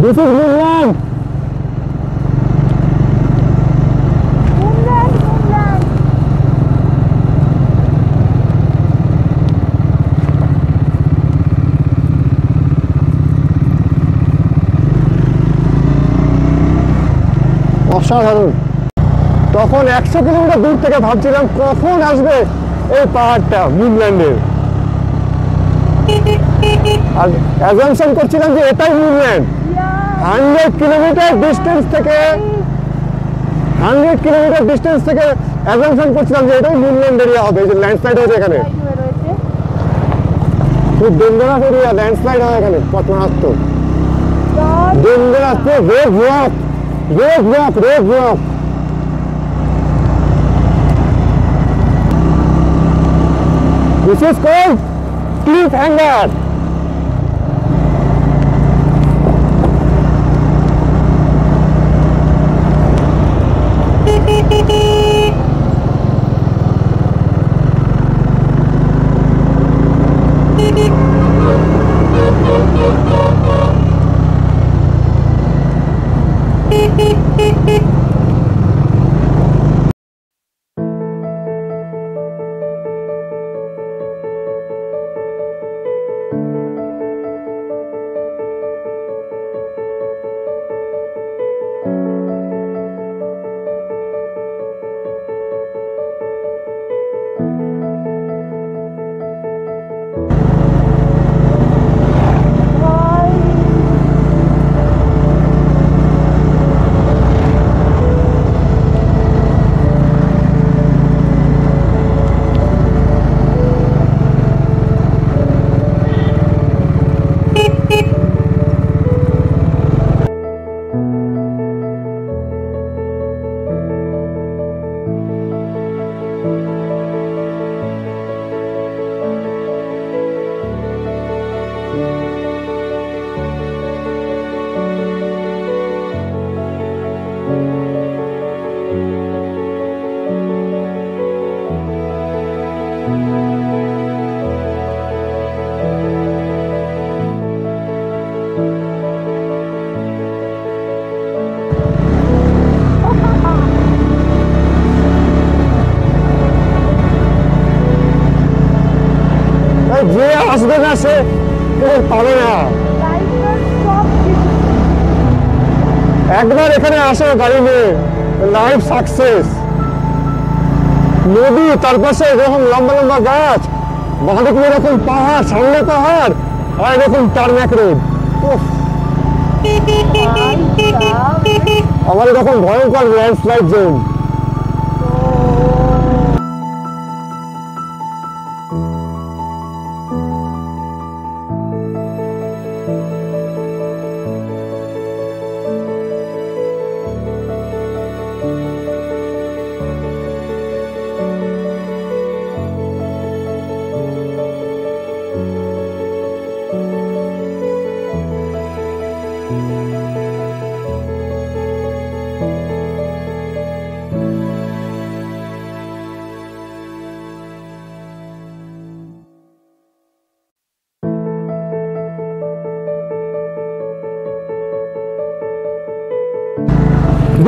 This is Moonland. অসাধারণ। তখন 100 kilometre দূর থেকে ভাবছিলাম কখন আসবে এই পাহাড়টা মুনল্যান্ডের, আর অ্যাজাম্পশন করছিলাম যে এটাই মুনল্যান্ড। 100 কিলোমিটার ডিস্টেন্স থেকে অ্যাজাম্পশন করছিলাম যে এটাই মুনল্যান্ড এরিয়া হবে। এই যে ল্যান্ডস্লাইড হয়েছে এখানে, খুব ডেঞ্জারাস এরিয়া, ল্যান্ডস্লাইড হয় এখানে, পথ মারাত্মক dangerous. Road rock. This is called cliffhanger. যে আসবে না সে পাবে না। একবার এখানে আসে গাড়ি নিয়ে, লাইফ সাকসেস। নদী, তার পাশে এরকম লম্বা লম্বা গাছ, বাঁদিকে এরকম পাহাড়, সামনে পাহাড়, আর এরকম টারম্যাক রোড। আমার এরকম ভয়ঙ্কর landslide zone.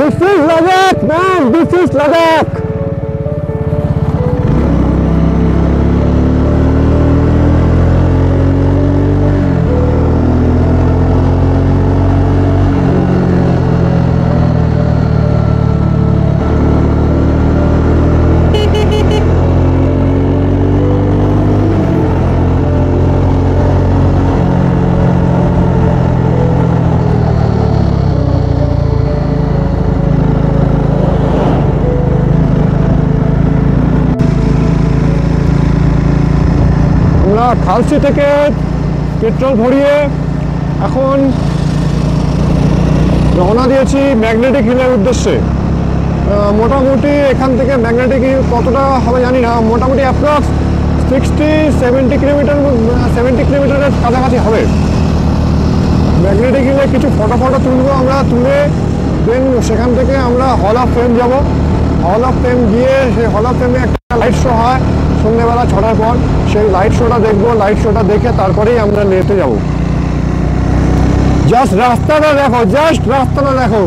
This is Ladakh, man. This is Ladakh. খালসি থেকে পেট্রোল ভরিয়ে এখন রওনা দিয়েছি ম্যাগনেটিক হিলের উদ্দেশ্যে। মোটামুটি এখান থেকে ম্যাগনেটিক হিল কতটা হবে জানি না, মোটামুটি অ্যাপ্রক্স 60-70 কিলোমিটারের কাছাকাছি হবে। ম্যাগনেটিক হিলে কিছু ফটো তুলবো আমরা, তুলে দেন সেখান থেকে আমরা হল অফ ফেম যাব। হল অফ ফেম গিয়ে সেই হল অফ ফেমে একটা লাইট শো হয় সন্ধ্যেবেলা 6টার পর, সেই লাইট শোটা দেখবো। লাইট শোটা দেখে তারপরেই আমরা লেতে যাব। জাস্ট রাস্তাটা দেখো, জাস্ট রাস্তাটা দেখো।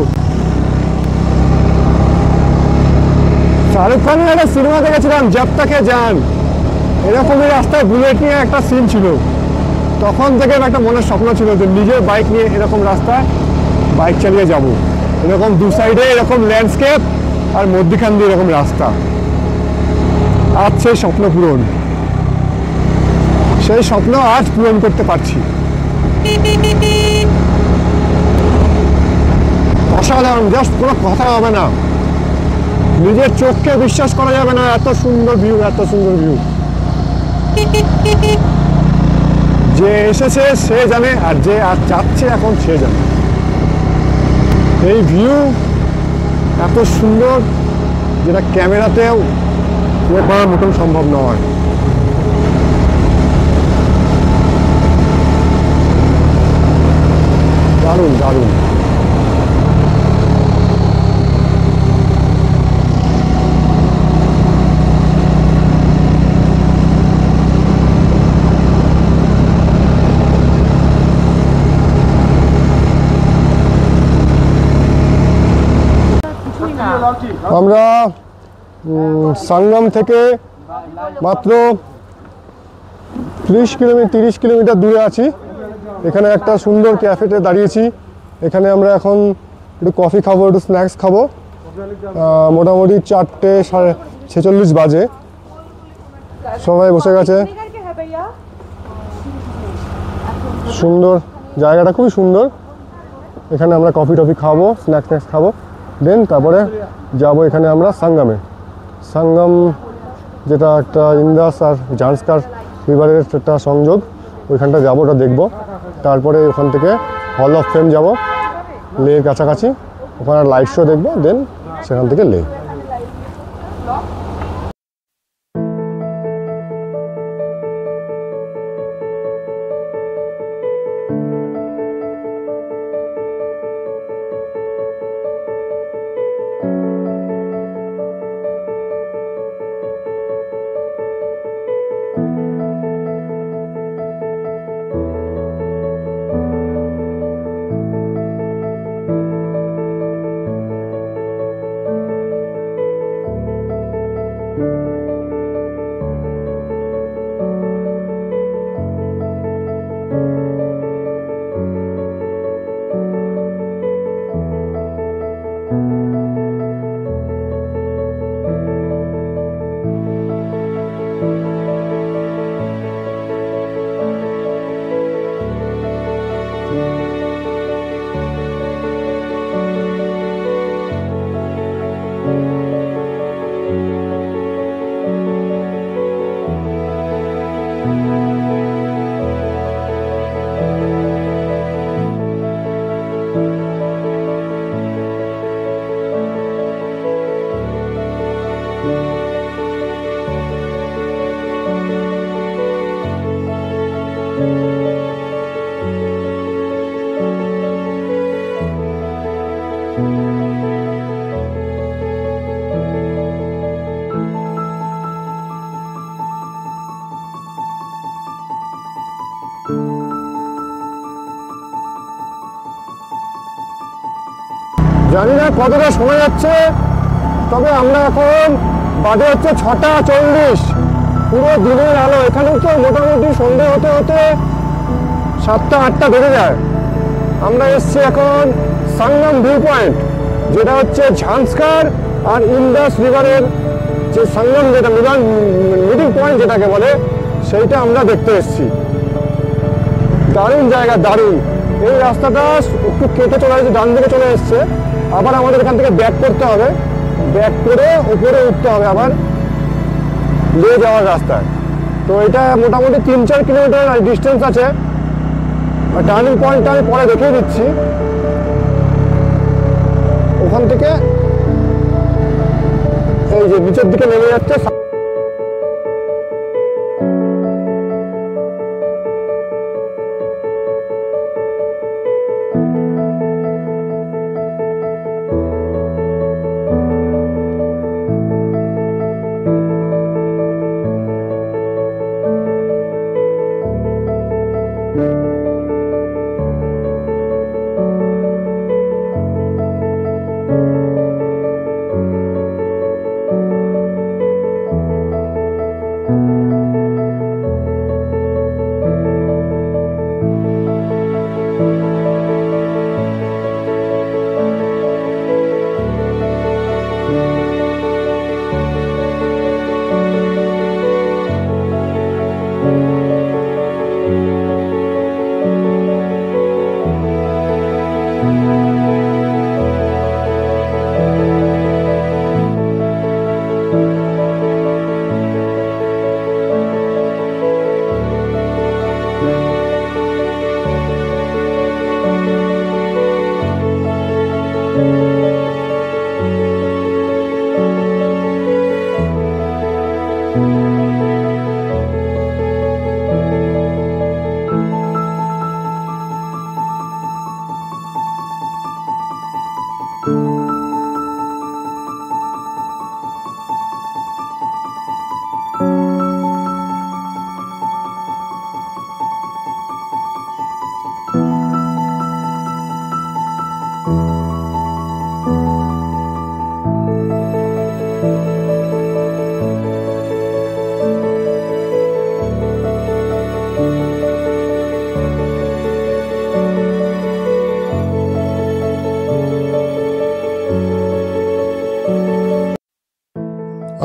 শাহরুখ খানের একটা সিনেমা দেখেছিলাম, জব তাকে জান, এরকমই রাস্তায় বুলেট নিয়ে একটা সিন ছিল। তখন থেকে একটা মনের স্বপ্ন ছিল যে নিজের বাইক নিয়ে এরকম রাস্তায় বাইক চালিয়ে যাব। এরকম দু সাইডে এরকম ল্যান্ডস্কেপ আর মধ্যখান দিয়ে এরকম রাস্তা। আজ সেই স্বপ্ন পূরণ, সেই স্বপ্ন আজ পূরণ করতে পারছি। অসাধারণ, জাস্ট কোনো কথা হবে না, নিজের চোখকে বিশ্বাস করা যাবে না, এত সুন্দর ভিউ, এত সুন্দর ভিউ। যে এসেছে সে জানে, আর যে আর যাচ্ছে এখন সে জানে। এই ভিউ এত সুন্দর যেটা ক্যামেরাতেও করার মতন সম্ভব নয়। দারুণ দারুণ। আমরা সাঙ্গম থেকে মাত্র 30 কিলোমিটার দূরে আছি। এখানে একটা সুন্দর ক্যাফেতে দাঁড়িয়েছি। এখানে আমরা এখন একটু কফি খাবো, একটু স্ন্যাক্স খাবো। মোটামুটি 4:46 বাজে, সবাই বসে গেছে। সুন্দর জায়গাটা, খুবই সুন্দর। এখানে আমরা কফি টফি খাবো, স্ন্যাক্স খাবো, দেন তারপরে যাব এখানে আমরা সাঙ্গম, যেটা একটা ইন্দাস আর জান্সকার রিভারের একটা সংযোগ, ওইখানটা যাবো, ওটা দেখবো। তারপরে ওখান থেকে হল অফ ফেম যাব, লের কাছাকাছি, ওখানে লাইট শো দেখবো, দেন সেখান থেকে লে। জানি না কতটা শোনা যাচ্ছে, তবে আমরা এখন বাজে হচ্ছে 6:40, পুরো দিনের আলো। এখানেও তো মোটামুটি সন্ধ্যে হতে হতে 7টা-8টা বেজে যায়। আমরা এসছি এখন সাঙ্গম ভিউ পয়েন্ট, যেটা হচ্ছে ঝান্সকার আর ইন্দাস রিভারের যে সঙ্গম, যেটা মিডিল পয়েন্ট যেটাকে বলে, সেইটা আমরা দেখতে এসছি। দারুণ জায়গা, দারুণ। এই রাস্তাটা একটু কেটে চলে আসছে, ডান দিকে চলে এসছে। আবার আমাদের এখান থেকে ব্যাক করতে হবে, ব্যাক করে উপরে উঠতে হবে আবার লে যাওয়ার রাস্তায়। তো এটা মোটামুটি 3-4 কিলোমিটার ডিস্টেন্স আছে। টার্নিং পয়েন্টটা আমি পরে দেখিয়ে দিচ্ছি। ওখান থেকে এই যে নিচের দিকে নেমে যাচ্ছে।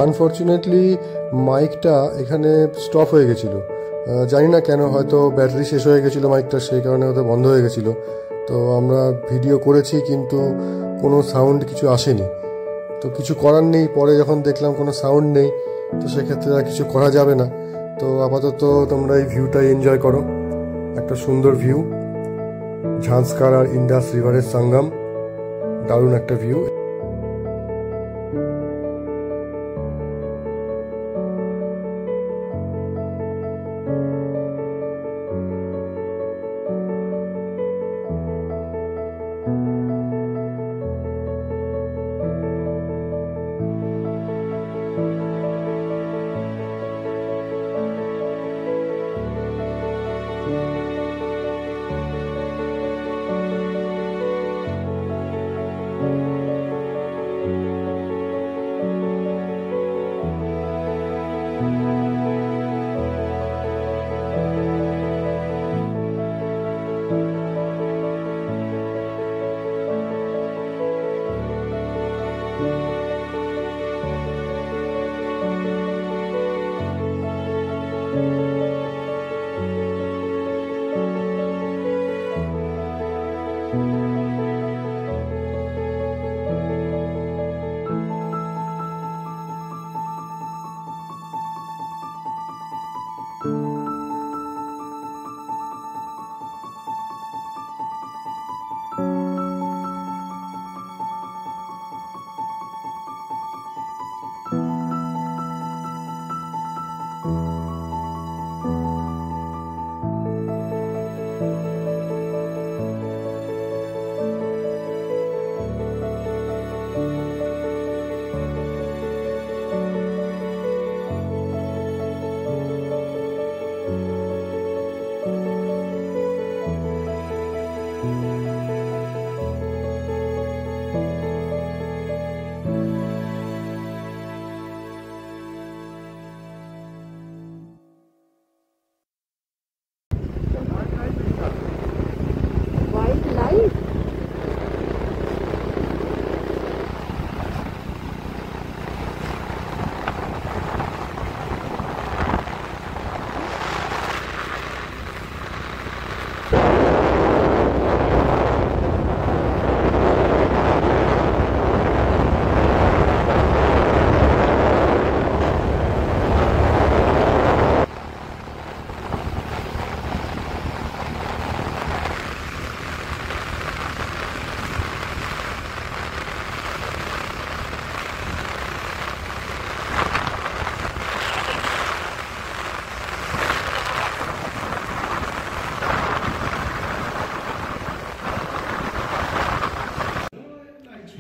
আনফর্চুনেটলি মাইকটা এখানে স্টপ হয়ে গেছিলো, জানি না কেন, হয়তো ব্যাটারি শেষ হয়ে গেছিলো মাইকটা, সেই কারণে হয়তো বন্ধ হয়ে গেছিলো। তো আমরা ভিডিও করেছি কিন্তু কোনো সাউন্ড কিছু আসেনি, তো কিছু করার নেই। পরে যখন দেখলাম কোনো সাউন্ড নেই, তো সেক্ষেত্রে আর কিছু করা যাবে না। তো আপাতত তোমরা এই ভিউটাই এনজয় করো, একটা সুন্দর ভিউ, ঝাঁসকার আর ইন্ডাস রিভারের সঙ্গম, দারুণ একটা ভিউ।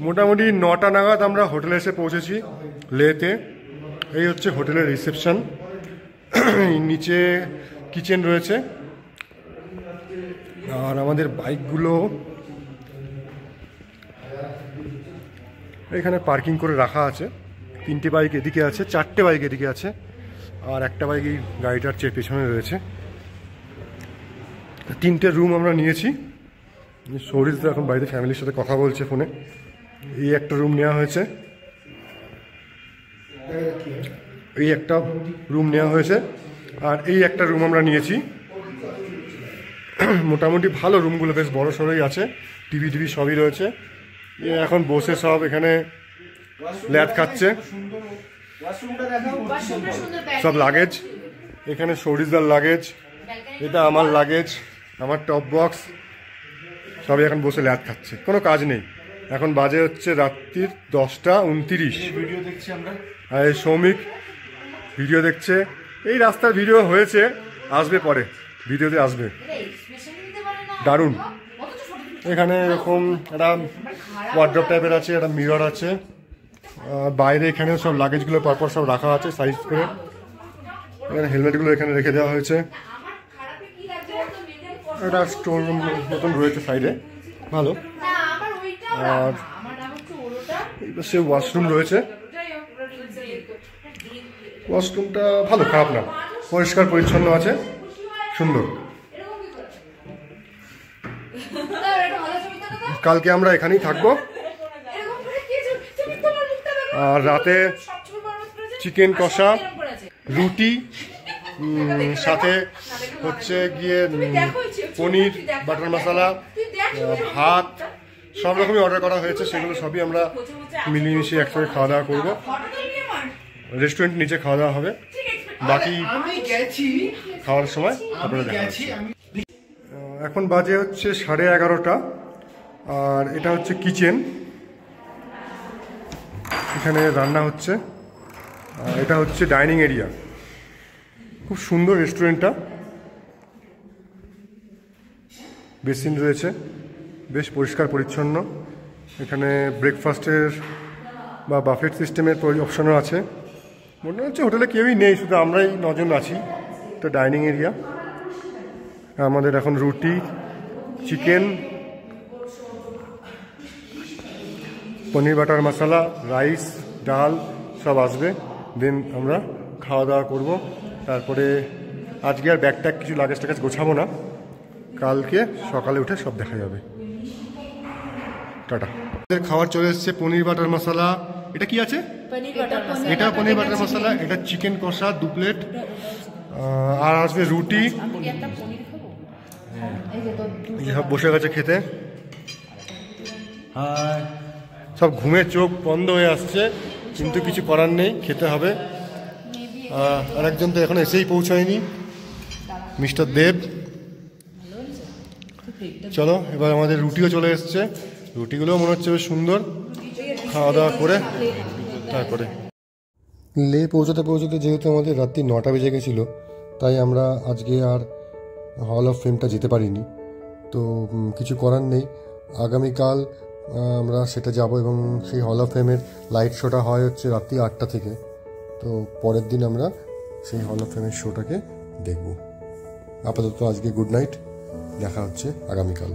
মোটামুটি 9টা নাগাদ আমরা হোটেলে এসে পৌঁছেছি লেতে। এই হচ্ছে হোটেলের রিসেপশন, নিচে কিচেন রয়েছে। আর আমাদের বাইকগুলো এখানে পার্কিং করে রাখা আছে। 3টে বাইক এদিকে আছে, 4টে বাইক এদিকে আছে, আর একটা বাইক এই গাড়িটার পেছনে রয়েছে। 3টে রুম আমরা নিয়েছি। সৌরিশ তো এখন বাড়িতে ফ্যামিলির সাথে কথা বলছে ফোনে। এই একটা রুম নেওয়া হয়েছে, এই একটা রুম নেওয়া হয়েছে, আর এই একটা রুম আমরা নিয়েছি। মোটামুটি ভালো রুমগুলো, বেশ বড় সড়োই আছে, টিভি সবই রয়েছে। এখন বসে সব এখানে ল্যাদ খাচ্ছে। সব লাগেজ এখানে, সৌরিশদার লাগেজ, এটা আমার লাগেজ, আমার টপ বক্স, সবই এখন বসে ল্যাদ খাচ্ছে, কোনো কাজ নেই। এখন বাজে হচ্ছে রাত্রির 10:29। ভিডিও দেখছি আমরা। আর এই সৌমিক ভিডিও দেখছে। এই রাস্তার ভিডিও হয়েছে, আসবে পরে, ভিডিওতে আসবে। দারুণ। এখানে এরকম একটা ওয়ার্ড্রপ টাইপের আছে, একটা মিরর আছে, বাইরে এখানে সব লাগেজগুলো পরপর সব রাখা আছে সাইজ করে। এখানে হেলমেটগুলো এখানে রেখে দেওয়া হয়েছে। একটা স্টোর রুম মতন রয়েছে সাইডে, ভালো। আর সে ওয়াশরুম রয়েছে, ওয়াশরুমটা ভালো, খারাপ না, পরিষ্কার পরিচ্ছন্ন আছে, সুন্দর। কালকে আমরা এখানেই থাকবো। আর রাতে চিকেন কষা, রুটি, সাথে হচ্ছে গিয়ে পনির, বাটার মশলা, ভাত, সব রকমই অর্ডার করা হয়েছে। সেগুলো সবই আমরা মিলিয়ে একসঙ্গে খাওয়া দাওয়া করবো। রেস্টুরেন্ট নিচে খাওয়া দাওয়া হবে, বাকি খাওয়ার সময় আপনারা দেখা যাচ্ছে। এখন বাজে হচ্ছে 11:30, আর এটা হচ্ছে কিচেন, এখানে রান্না হচ্ছে। এটা হচ্ছে ডাইনিং এরিয়া, খুব সুন্দর রেস্টুরেন্টটা, বেসিন রয়েছে, বেশ পরিষ্কার পরিচ্ছন্ন। এখানে ব্রেকফাস্টের বা বাফেট সিস্টেমের অপশনও আছে। মনে হচ্ছে হোটেলে কেউই নেই, শুধু আমরাই 9 জন আছি। তো ডাইনিং এরিয়া। আমাদের এখন রুটি, চিকেন, পনির বাটার মশলা, রাইস, ডাল সব আসবে। দেন আমরা খাওয়া দাওয়া করব। তারপরে আজকে আর ব্যাগ ট্যাগ কিছু লাগেজ টাগেজ গোছাবো না, কালকে সকালে উঠে সব দেখা যাবে। টাটা। খাবার চলে এসছে, পনির বাটার মশলা। এটা কি আছে? এটা পনির বাটার মশলা, এটা চিকেন কষা 2 প্লেট, আর আসবে রুটি। সব বসে গেছে খেতে, সব ঘুমে চোখ বন্ধ হয়ে আসছে, কিন্তু কিছু করার নেই, খেতে হবে। আর একজন তো এখন এসেই পৌঁছায়নি, মিস্টার দেব। চলো, এবার আমাদের রুটিও চলে এসছে, রুটিগুলোও মনে হচ্ছে বেশ সুন্দর। খাওয়া দাওয়া করে তারপরে লে পৌঁছাতে পৌঁছাতে যেহেতু আমাদের রাত্রি 9টা বেজে গেছিলো, তাই আমরা আজকে আর হল অফ ফেমটা যেতে পারিনি। তো কিছু করার নেই, আগামীকাল আমরা সেটা যাব। এবং সেই হল অফ ফেমের লাইট শোটা হয় হচ্ছে রাত্রি 8টা থেকে। তো পরের দিন আমরা সেই হল অফ ফেমের শোটাকে দেখব। আপাতত আজকে গুড নাইট, দেখা হচ্ছে আগামীকাল।